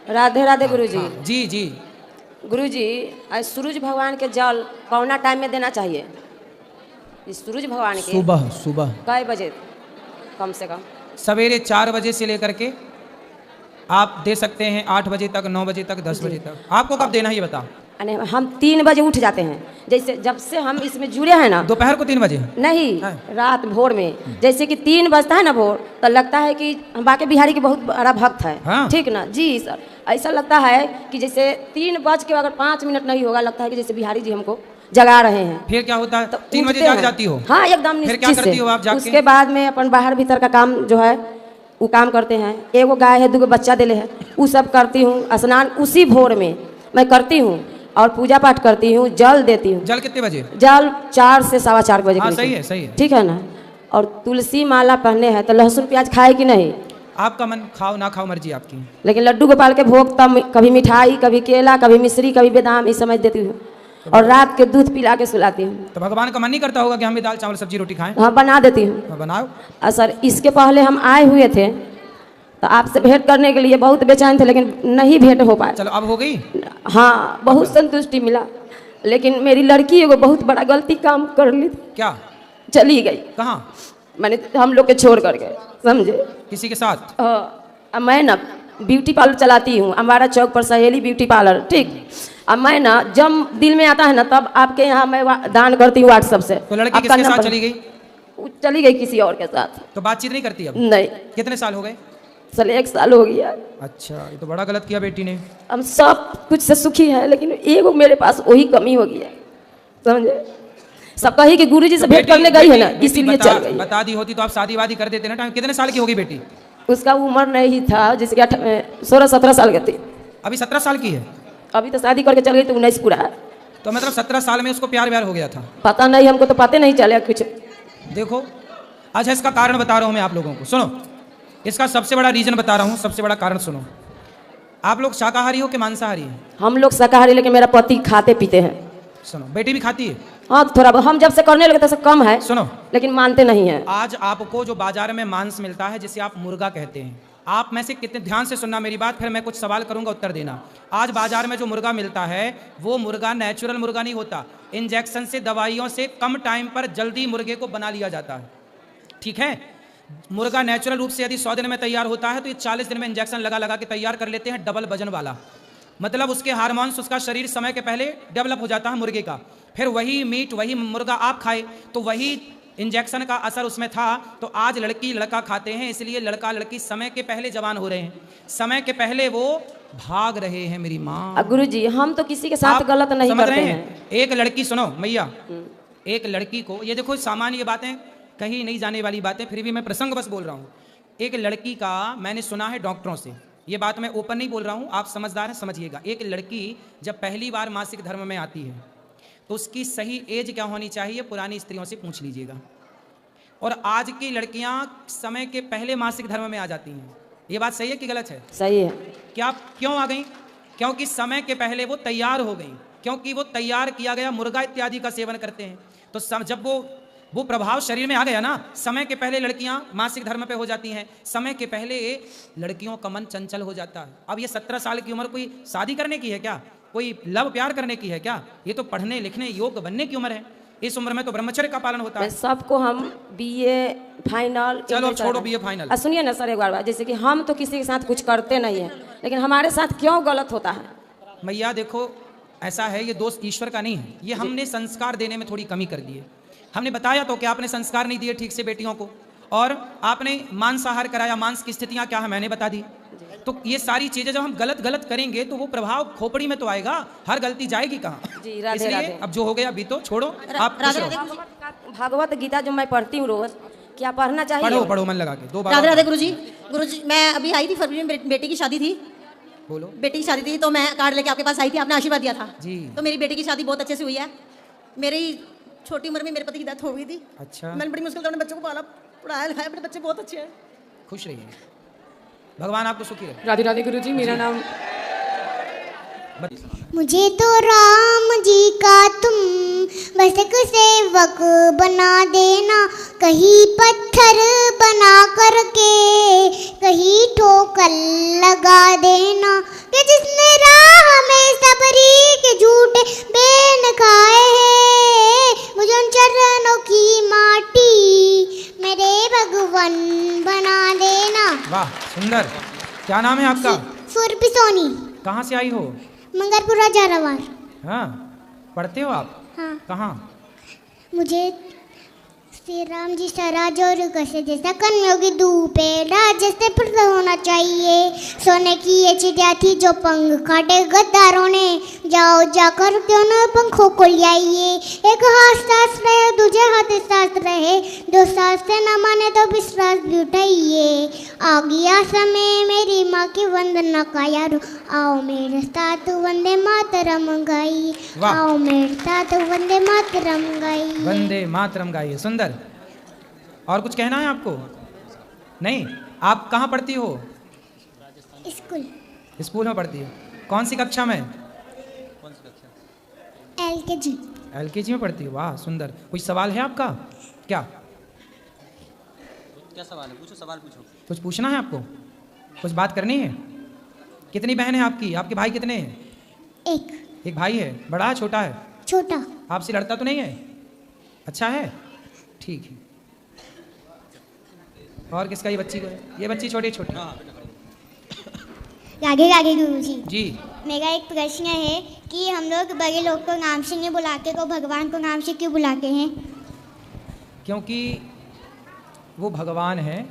राधे राधे गुरुजी। हाँ, जी जी। गुरुजी, आज सूरज भगवान के जल कौना टाइम में देना चाहिए? इस सूरज भगवान के सुबह सुबह कै बजे कम से कम? सवेरे 4 बजे से लेकर के आप दे सकते हैं 8 बजे तक, 9 बजे तक, 10 बजे तक। आपको कब देना है ये बताओ। अरे हम 3 बजे उठ जाते हैं, जैसे जब से हम इसमें जुड़े हैं ना। दोपहर को 3 बजे? नहीं, हाँ। रात भोर में जैसे कि 3 बजता है ना भोर, तो लगता है कि हम बाके बिहारी के बहुत बड़ा भक्त है। हाँ। ठीक ना जी सर, ऐसा लगता है कि जैसे 3 बज के अगर 5 मिनट नहीं होगा, लगता है कि जैसे बिहारी जी हमको जगा रहे हैं। फिर क्या होता है? तो 3 बजे उठते जाग हैं। जाती हो? हाँ एकदम फिर क्या निश्चित करती से। हो आप जाग के? उसके बाद में अपन बाहर भीतर का काम जो है वो काम करते हैं। एगो गाय है, 2 बच्चा दिले है, वो सब करती हूँ। स्नान उसी भोर में मैं करती हूँ और पूजा पाठ करती हूँ, जल देती हूँ। जल कितने बजे? जल 4 से 4:15 बजे। हाँ सही है, सही है। ठीक है ना। और तुलसी माला पहने हैं तो लहसुन प्याज खाए कि नहीं? आपका मन, खाओ ना खाओ मर्जी आपकी। लेकिन लड्डू गोपाल के भोग तब कभी मिठाई, कभी केला, कभी मिश्री, कभी बादाम, इस समय देती हूँ। और रात के दूध पिला के सुलाती हूँ। तो भगवान का मन नहीं करता होगा कि हम भी दाल चावल सब्जी रोटी खाएं? हाँ बना देती हूँ। हाँ, बनाओ। सर इसके पहले हम आए हुए थे तो आपसे भेंट करने के लिए बहुत बेचैन थे, लेकिन नहीं भेंट हो पाया। चलो अब हो गई। हाँ बहुत संतुष्टि मिला, लेकिन मेरी लड़की एगो बहुत बड़ा गलती काम कर ली थी। क्या? चली गई। कहाँ? मैंने हम लोग के छोड़ कर गए, समझे? किसी के साथ? मैं ना ब्यूटी पार्लर चलाती हूँ, हमारा चौक पर सहेली ब्यूटी पार्लर। ठीक। अब मैं ना जब दिल में आता है ना तब आपके यहाँ मैं दान करती हूँ व्हाट्सएप से। तो लड़की किसके साथ चली गई? चली गई किसी और के साथ। तो बातचीत नहीं करती अब? नहीं। कितने साल हो गए? चल 1 साल हो गया। अच्छा, ये तो बड़ा गलत किया बेटी ने। हम सब कुछ से सुखी है, लेकिन एगो मेरे पास वही कमी हो गई है, समझे? सब कही कि गुरुजी से भेंट करने गई है ना, इसीलिए चल गई। बता दी होती तो आप शादी वादी कर देते ना टाइम। कितने साल की होगी बेटी? उसका उम्र नहीं था, जैसे कि 16-17 साल की थी। अभी 17 साल की है? अभी तो शादी करके चल गई तो 19 पूरा है। तो मतलब 17 साल में उसको प्यार व्यार हो गया था? पता नहीं, हमको तो पता नहीं चला कुछ। देखो, अच्छा इसका कारण बता रहा हूँ मैं आप लोगों को, सुनो। इसका सबसे बड़ा रीजन बता रहा हूँ, सबसे बड़ा कारण सुनो। आप लोग शाकाहारी हो कि मांसाहारी है? हम लोग शाकाहारी, लेकिन मेरा पति खाते पीते हैं। सुनो, बेटी भी खाती है? हाँ थोड़ा, हम जब से करने लगे तब से कम है। सुनो, लेकिन मानते नहीं हैं। आज आपको जो बाजार में मांस मिलता है, जिसे आप मुर्गा कहते हैं, आप में से कितने, ध्यान से सुनना मेरी बात, फिर मैं कुछ सवाल करूंगा, उत्तर देना। आज बाजार में जो मुर्गा मिलता है वो मुर्गा नेचुरल मुर्गा नहीं होता। इंजेक्शन से, दवाइयों से कम टाइम पर जल्दी मुर्गे को बना लिया जाता है। ठीक है? मुर्गा नेचुरल रूप से यदि 100 दिन में तैयार होता है तो ये 40 दिन में इंजेक्शन लगा लगा के तैयार कर लेते हैं, डबल वजन वाला। मतलब उसके हार्मोन्स, उसका शरीर समय के पहले डेवलप हो जाता है मुर्गे का। फिर वही मीट, वही मुर्गा आप खाए तो वही इंजेक्शन का असर उसमें था। तो आज लड़की लड़का खाते हैं, इसलिए लड़का लड़की समय के पहले जवान हो रहे हैं, समय के पहले वो भाग रहे हैं। मेरी माँ, गुरुजी हम तो किसी के साथ गलत नहीं करते हैं। एक लड़की, सुनो मैया, एक लड़की को, ये देखो सामान्य बातें, कहीं नहीं जाने वाली बातें, फिर भी मैं प्रसंग बस बोल रहा हूँ। एक लड़की का मैंने सुना है डॉक्टरों से, ये बात मैं ओपन नहीं बोल रहा हूँ, आप समझदार हैं समझिएगा। एक लड़की जब पहली बार मासिक धर्म में आती है तो उसकी सही एज क्या होनी चाहिए, पुरानी स्त्रियों से पूछ लीजिएगा। और आज की लड़कियां समय के पहले मासिक धर्म में आ जाती हैं। ये बात सही है कि गलत है? सही है। क्या क्यों आ गई? क्योंकि समय के पहले वो तैयार हो गई, क्योंकि वो तैयार किया गया मुर्गा इत्यादि का सेवन करते हैं। तो जब वो प्रभाव शरीर में आ गया ना, समय के पहले लड़कियां मासिक धर्म पे हो जाती हैं, समय के पहले लड़कियों का मन चंचल हो जाता है। अब ये 17 साल की उम्र कोई शादी करने की है क्या? कोई लव प्यार करने की है क्या? ये तो पढ़ने लिखने योग्य बनने की उम्र है। इस उम्र में तो ब्रह्मचर्य का पालन होता है। सबको हम BA फाइनल, चलो छोड़ो BA फाइनल। सुनिए ना सर एक बार, जैसे कि हम तो किसी के साथ कुछ करते नहीं है, लेकिन हमारे साथ क्यों गलत होता है? मैया देखो, ऐसा है, ये दोष ईश्वर का नहीं है, ये हमने संस्कार देने में थोड़ी कमी कर दी है। हमने बताया तो कि आपने संस्कार नहीं दिए ठीक से बेटियों को, और आपने मांसाहार कराया, मांस की स्थितियां क्या है मैंने बता दी। तो ये सारी चीजें जब हम गलत करेंगे तो वो प्रभाव खोपड़ी में तो आएगा, हर गलती जाएगी कहाँ? इसलिए अब जो हो गया अभी तो छोड़ो। आप भागवत गीता जो मैं पढ़ती हूँ रोज, क्या पढ़ना चाहिए? पढ़ो मन लगा के 2 बार। राधे राधे गुरुजी। गुरुजी मैं अभी आई थी फरवरी में, बेटी की शादी थी। बोलो। बेटी की शादी थी तो मैं कार्ड लेके आपके पास आई थी, आपने आशीर्वाद दिया था जी। तो मेरी बेटी की शादी बहुत अच्छे से हुई है। मेरी छोटी उम्र में मेरे पति की डेथ हो गई थी। अच्छा। मैंने बड़ी मुश्किल से अपने बच्चों को पाला, पढ़ाया लिखाया, अपने बच्चे बहुत अच्छे हैं। खुश रहिए, भगवान आपको सुखी रहे। राधे राधे गुरुजी, मेरा नाम। मुझे तो राम जी का तुम बस एक सेवक बना देना, कहीं पत्थर बना करके कहीं ठोकर लगा देना, कि वाह सुंदर। क्या नाम है आपका? सुरभि सोनी, कहाँ से आई हो? मंगलपुरा झालावाड़। हाँ, पढ़ते हो आप? हाँ, कहाँ? मुझे श्री राम जी सराज और कैसे जैसा कर्मयोगी धूपे राज जैसे प्रसन्न होना चाहिए। सोने की ये चिड़िया थी जो पंख काटे गद्दारों ने, जाओ जाकर क्यों न पंखों को ले आइए। एक हाथ सास रहे दूसरे हाथ सास रहे, दो सास से न माने तो विश्वास भी उठाइए। आ गया समय मेरी माँ की वंदना का यारो, आओ मेरे साथ वंदे मातरम गाइए, वाह। आओ मेरे साथ वंदे मातरम गाइए। वंदे मातरम गाइए, सुंदर। और कुछ कहना है आपको? नहीं? आप कहाँ पढ़ती हो? स्कूल स्कूल में पढ़ती हो। कौन सी कक्षा में? LKG। LKG में पढ़ती हो। वाह सुंदर। कोई सवाल है आपका? क्या सवाल है? पूछो, सवाल पूछो। कुछ पूछना है आपको? कुछ बात करनी है? कितनी बहन है आपकी? आपके भाई कितने हैं? एक भाई है। बड़ा है छोटा है? छोटा। आपसे लड़ता तो नहीं है? अच्छा है, ठीक है। और किसका? ये बच्ची को है? ये बच्ची छोटी छोटी। राधे राधे गुरुजी। जी। मेरा एक प्रश्न है कि हम लोग बड़े लोग को नाम से नहीं बुलाते तो भगवान को नाम से क्यों बुलाते हैं? क्योंकि वो भगवान है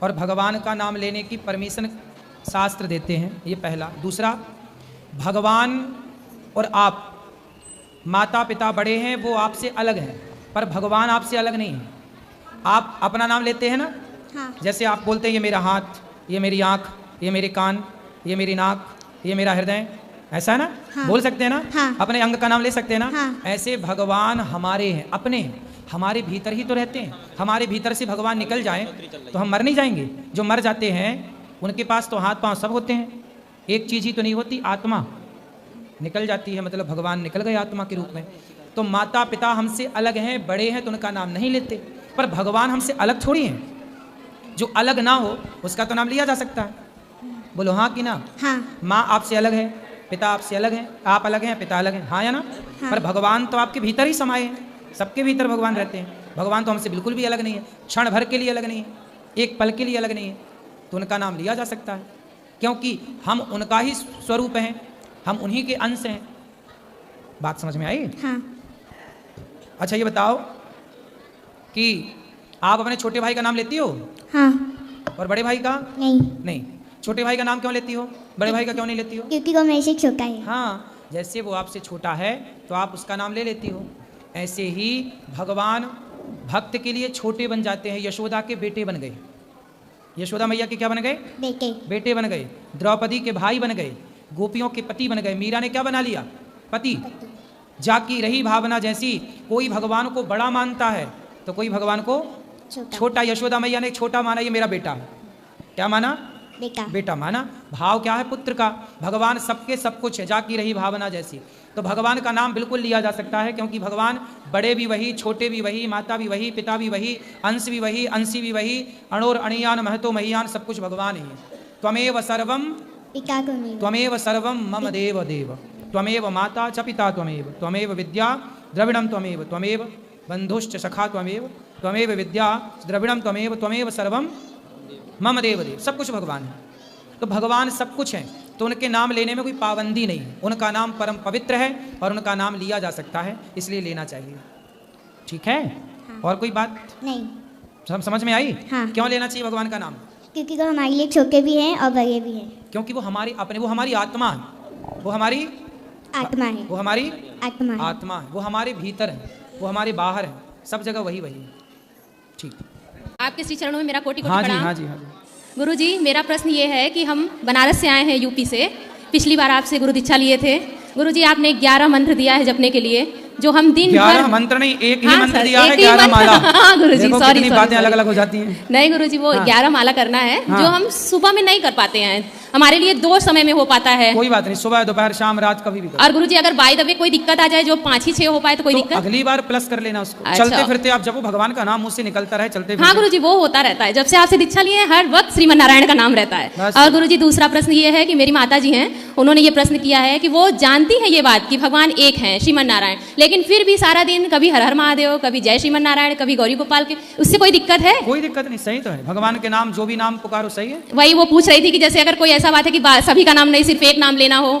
और भगवान का नाम लेने की परमिशन शास्त्र देते हैं, ये पहला। दूसरा, भगवान और आप माता पिता बड़े हैं, वो आपसे अलग हैं, पर भगवान आपसे अलग नहीं है। आप अपना नाम लेते हैं ना, हाँ। जैसे आप बोलते हैं ये मेरा हाथ, ये मेरी आँख, ये मेरे कान, ये मेरी नाक, ये मेरा हृदय, ऐसा है ना? हाँ। बोल सकते हैं ना? हाँ। अपने अंग का नाम ले सकते हैं ना? हाँ। ऐसे भगवान हमारे हैं, अपने हैं, हमारे भीतर ही तो रहते हैं। हमारे भीतर से भगवान निकल जाएं तो हम मर नहीं जाएंगे। जो मर जाते हैं उनके पास तो हाथ पांव सब होते हैं, एक चीज़ ही तो नहीं होती, आत्मा निकल जाती है, मतलब भगवान निकल गए आत्मा के रूप में। तो माता पिता हमसे अलग हैं, बड़े हैं, तो उनका नाम नहीं लेते, पर भगवान हमसे अलग थोड़ी हैं। जो अलग ना हो उसका तो नाम लिया जा सकता है। बोलो हाँ कि ना? हाँ। माँ आपसे अलग है, पिता आपसे अलग है, आप अलग हैं, पिता अलग हैं, हाँ या ना? हाँ। पर भगवान तो आपके भीतर ही समाये हैं, सबके भीतर भगवान रहते हैं। भगवान तो हमसे बिल्कुल भी अलग नहीं है, क्षण भर के लिए अलग नहीं है, एक पल के लिए अलग नहीं है, तो उनका नाम लिया जा सकता है, क्योंकि हम उनका ही स्वरूप हैं, हम उन्हीं के अंश हैं। बात समझ में आई? हाँ। अच्छा ये बताओ कि आप अपने छोटे भाई का नाम लेती हो? हाँ। और बड़े भाई का? नहीं। छोटे भाई का नाम क्यों लेती हो, बड़े भाई का क्यों नहीं लेती हो? क्योंकि वो मेरे से छोटा है। हाँ, जैसे वो आपसे छोटा है तो आप उसका नाम ले लेती हो, ऐसे ही भगवान भक्त के लिए छोटे बन जाते हैं। यशोदा के बेटे बन गए, यशोदा मैया के क्या बन गए? बेटे बन गए। द्रौपदी के भाई बन गए, गोपियों के पति बन गए। मीरा ने क्या बना लिया? पति। जाकी रही भावना जैसी, कोई भगवान को बड़ा मानता है तो कोई भगवान को छोटा। यशोदा मैया ने छोटा माना, ये मेरा बेटा है। क्या माना? बेटा माना। भाव क्या है? पुत्र का। भगवान सबके सब कुछ है, जाकी रही भावना जैसी। तो भगवान का नाम बिल्कुल लिया जा सकता है, क्योंकि भगवान बड़े भी वही, छोटे भी वही, माता भी वही, पिता भी वही, अंश भी वही, अंशी भी वही, अणोर अणियान महतो महियान, सब कुछ भगवान ही है। त्वमेव सर्वम मम देव देव, त्वमेव माता च पिता त्वमेव, त्वमेव विद्या द्रविणम त्वमेव, त्वमेव बंधुश्च सखा त्वमेव, त्वमेव विद्या द्रविणम त्वमेव, त्वमेव सर्वम मम देव देव। सब कुछ भगवान है। तो भगवान सब कुछ है, तो उनके नाम लेने में कोई पाबंदी नहीं है। उनका नाम परम पवित्र है और उनका नाम लिया जा सकता है, इसलिए लेना चाहिए। ठीक है? हाँ। और कोई बात नहीं? सब समझ में आई? हाँ। क्यों लेना चाहिए भगवान का नाम? क्योंकि वो हमारे लिए छोटे भी हैं और बड़े भी हैं। क्योंकि वो हमारी अपने, वो हमारी आत्मा है, वो हमारी आत्मा है, वो हमारी आत्मा है। आत्मा है, वो हमारे भीतर है, वो हमारे बाहर है, सब जगह वही वही है। ठीक। आपके श्री चरणों में मेरा कोटि कोटि हाँ जी, प्रणाम। हाँ जी, हाँ जी। गुरुजी, मेरा प्रश्न ये है कि हम बनारस से आए हैं, यूपी से। पिछली बार आपसे गुरु दीक्षा लिए थे। गुरुजी, आपने 11 मंत्र दिया है जपने के लिए, जो हम दिन भर 11 मंत्र नहीं, एक ही हाँ मंत्र सर, दिया है, एक ही 11 मंत्र। माला। हाँ गुरुजी, देखो सॉरी कितनी बातें अलग अलग हो जाती हैं। नहीं गुरुजी, वो 11 माला करना है, हाँ। जो हम सुबह में नहीं कर पाते हैं। हमारे लिए 2 समय में हो पाता है। कोई बात नहीं, सुबह दोपहर शाम रात कभी भी करो। और गुरुजी, अगर बाय द वे कोई दिक्कत आ जाए जो 5 ही 6 हो पाए तो कोई तो दिक्कत? अगली बार प्लस कर लेना उसको। अच्छा। चलते फिरते आप जब भगवान का नाम मुंह से निकलता रहे, चलते हाँ गुरुजी, वो होता रहता है। जब से आपसे दीक्षा लिए हर वक्त श्रीमन नारायण का नाम रहता है। बस। और गुरुजी, दूसरा प्रश्न ये है कि मेरी माता जी हैं, उन्होंने ये प्रश्न किया है कि वो जानती है ये बात कि भगवान एक हैं, श्रीमन नारायण, लेकिन लेकिन फिर भी सारा दिन कभी हर हर महादेव, कभी जय श्रीमन नारायण, कभी गौरी गोपाल के, उससे कोई दिक्कत है? कोई दिक्कत नहीं, सही तो है। भगवान के नाम जो भी नाम पुकारो सही है। वही वो पूछ रही थी कि जैसे अगर कोई ऐसा बात है कि सभी का नाम नहीं, सिर्फ एक नाम लेना हो,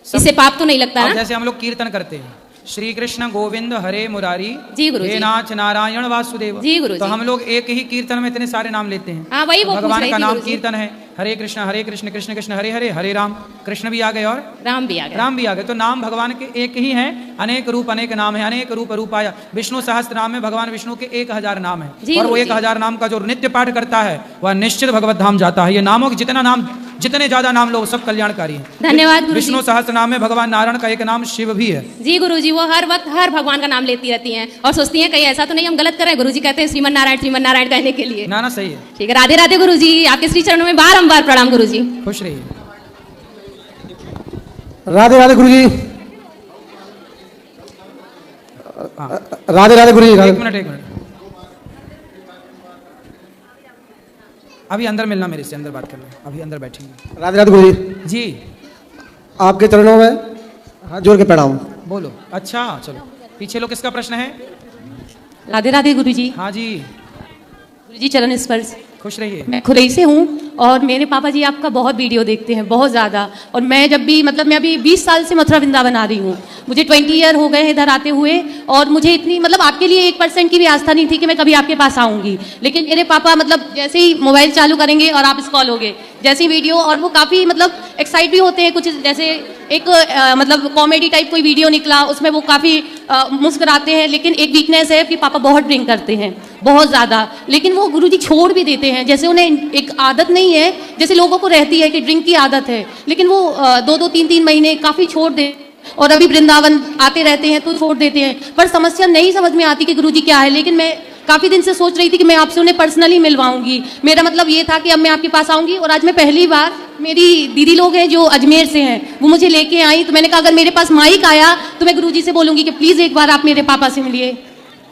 इससे पाप तो नहीं लगता अब ना? जैसे हम लोग कीर्तन करते हैं, श्री कृष्ण गोविंद हरे मुरारी, जी गुरुजी। हे नाथ नारायण वासुदेव, जी गुरुजी। तो हम लोग एक ही कीर्तन में इतने सारे नाम लेते हैं। हाँ, वही वो पूछ भगवान रही का थी नाम गुरुजी। कीर्तन है, हरे कृष्ण कृष्ण कृष्ण हरे हरे, हरे राम, कृष्ण भी आ गए और राम भी आ गया। राम भी आ गए। तो नाम भगवान के एक ही हैं, अनेक रूप अनेक नाम है, अनेक रूप रूपाया। विष्णु सहस्त्र नाम में भगवान विष्णु के 1000 नाम है, जी और वो गुरुजी। 1000 नाम का जो नित्य पाठ करता है वह निश्चित भगवत धाम जाता है। ये नामों के जितने ज्यादा नाम लो सब कल्याणकारी है। धन्यवाद गुरुजी। विष्णु सहस्त्र नाम में भगवान नारायण का एक नाम शिव भी है। जी गुरुजी, वो हर वक्त हर भगवान का नाम लेती रहती हैं और सोचती हैं कहीं ऐसा तो नहीं हम गलत कर रहे हैं। गुरुजी कहते हैं श्रीमन नारायण कहने के लिए। ना सही है। ठीक है, राधे राधे गुरुजी, आपके श्री चरणों में बारंबार प्रणाम गुरुजी। खुश रहिए। राधे राधे गुरुजी। राधे राधे गुरुजी। एक मिनट अभी अंदर मिलना, मेरे से अंदर बात करना, अभी अंदर बैठेंगे। राधे राधे गुरुजी। जी आपके चरणों में हाथ जोड़ के प्रणाम। बोलो। अच्छा चलो, पीछे लो, किसका प्रश्न है? राधे राधे गुरुजी। हाँ जी, गुरुजी चरण स्पर्श। खुश रहिए। मैं खुरई से हूँ और मेरे पापा जी आपका बहुत वीडियो देखते हैं, बहुत ज़्यादा। और मैं जब भी मतलब मैं अभी 20 साल से मथुरा वृंदावन आ रही हूँ, मुझे 20 ईयर हो गए हैं इधर आते हुए, और मुझे इतनी मतलब आपके लिए 1% की भी आस्था नहीं थी कि मैं कभी आपके पास आऊँगी। लेकिन मेरे पापा मतलब जैसे ही मोबाइल चालू करेंगे और आप स्क्रॉल होगे जैसी वीडियो, और वो काफ़ी मतलब एक्साइट भी होते हैं। कुछ जैसे एक मतलब कॉमेडी टाइप कोई वीडियो निकला, उसमें वो काफ़ी मुस्कुराते हैं। लेकिन एक वीकनेस है कि पापा बहुत ड्रिंक करते हैं, बहुत ज़्यादा। लेकिन वो गुरुजी छोड़ भी देते हैं, जैसे उन्हें एक आदत नहीं है जैसे लोगों को रहती है कि ड्रिंक की आदत है, लेकिन वो 2-2, 3-3 महीने काफ़ी छोड़ दे, और अभी वृंदावन आते रहते हैं तो छोड़ देते हैं। पर समस्या नहीं समझ में आती कि गुरुजी क्या है। लेकिन मैं काफ़ी दिन से सोच रही थी कि मैं आपसे उन्हें पर्सनली मिलवाऊंगी। मेरा मतलब ये था कि अब मैं आपके पास आऊंगी, और आज मैं पहली बार, मेरी दीदी लोग हैं जो अजमेर से हैं, वो मुझे लेके आई। तो मैंने कहा अगर मेरे पास माइक आया तो मैं गुरुजी से बोलूंगी कि प्लीज़ एक बार आप मेरे पापा से मिलिए।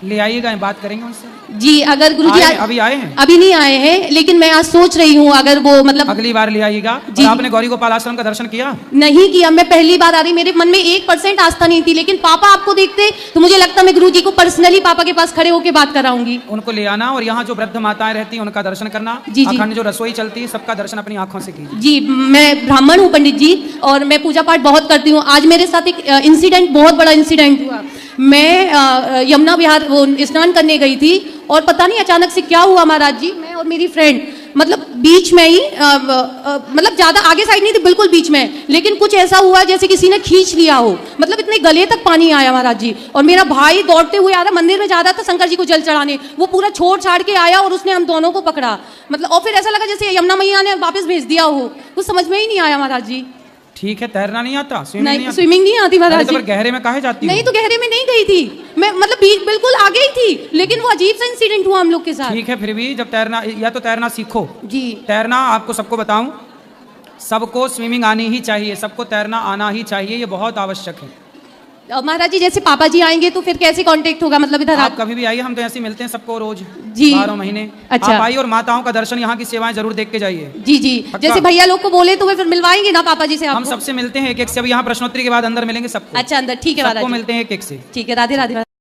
ले आइएगा, बात करेंगे उनसे। जी, अगर गुरुजी अभी आए हैं? अभी नहीं आए हैं, लेकिन मैं आज सोच रही हूँ अगर वो मतलब अगली बार ले आइएगा। जी। आपने गौरी गोपाल आश्रम का दर्शन किया? नहीं किया, मैं पहली बार आ रही, मेरे मन में 1% आस्था नहीं थी। लेकिन पापा आपको देखते तो मुझे लगता मैं गुरुजी को पर्सनली पापा के पास खड़े होकर बात कराऊंगी। उनको ले आना, और यहाँ जो वृद्ध माताएं रहती हैं उनका दर्शन करना। जी, जी। अखंड जो रसोई चलती है सबका दर्शन अपनी आंखों से कीजिए। जी, मैं ब्राह्मण हूँ पंडित जी, और मैं पूजा पाठ बहुत करती हूँ। आज मेरे साथ एक इंसिडेंट, बहुत बड़ा इंसिडेंट हुआ। मैं यमुना विहार स्नान करने गई थी, और पता नहीं अचानक से क्या हुआ महाराज जी, मैं और मेरी फ्रेंड मतलब बीच में ही मतलब ज़्यादा आगे साइड नहीं थी, बिल्कुल बीच में। लेकिन कुछ ऐसा हुआ जैसे किसी ने खींच लिया हो, मतलब इतने गले तक पानी आया महाराज जी। और मेरा भाई दौड़ते हुए आ रहा, मंदिर में जा रहा था शंकर जी को जल चढ़ाने, वो पूरा छोड़ छाड़ के आया और उसने हम दोनों को पकड़ा। मतलब और फिर ऐसा लगा जैसे यमुना मैया ने वापस भेज दिया हो, कुछ समझ में ही नहीं आया महाराज जी। ठीक है, तैरना नहीं आता? नहीं, स्विमिंग नहीं आती महाराज जी। गहरे में काहे जाती नहीं, हो? तो गहरे में नहीं गई थी मैं, मतलब बिल्कुल आगे ही थी। लेकिन वो अजीब सा इंसिडेंट हुआ हम लोग के साथ। ठीक है, फिर भी जब तैरना, या तो तैरना सीखो। जी, तैरना आपको सबको बताऊं, सबको स्विमिंग आनी ही चाहिए, सबको तैरना आना ही चाहिए, ये बहुत आवश्यक है। महाराज जी जैसे पापा जी आएंगे तो फिर कैसे कांटेक्ट होगा, मतलब इधर आप कभी भी आइए, हम तो ऐसे मिलते हैं सबको रोज जी 12 महीने। अच्छा। आप आइए और माताओं का दर्शन, यहाँ की सेवाएं जरूर देख के जाइए। जी जी, जैसे भैया लोग को बोले तो वे फिर मिलवाएंगे ना पापा जी से? हम सबसे मिलते हैं एक एक से। अब यहाँ प्रश्नोत्तरी के बाद अंदर मिलेंगे सबको। अच्छा, अंदर, ठीक है महाराज सबको जी। मिलते हैं एक एक से। ठीक है, राधे राधे।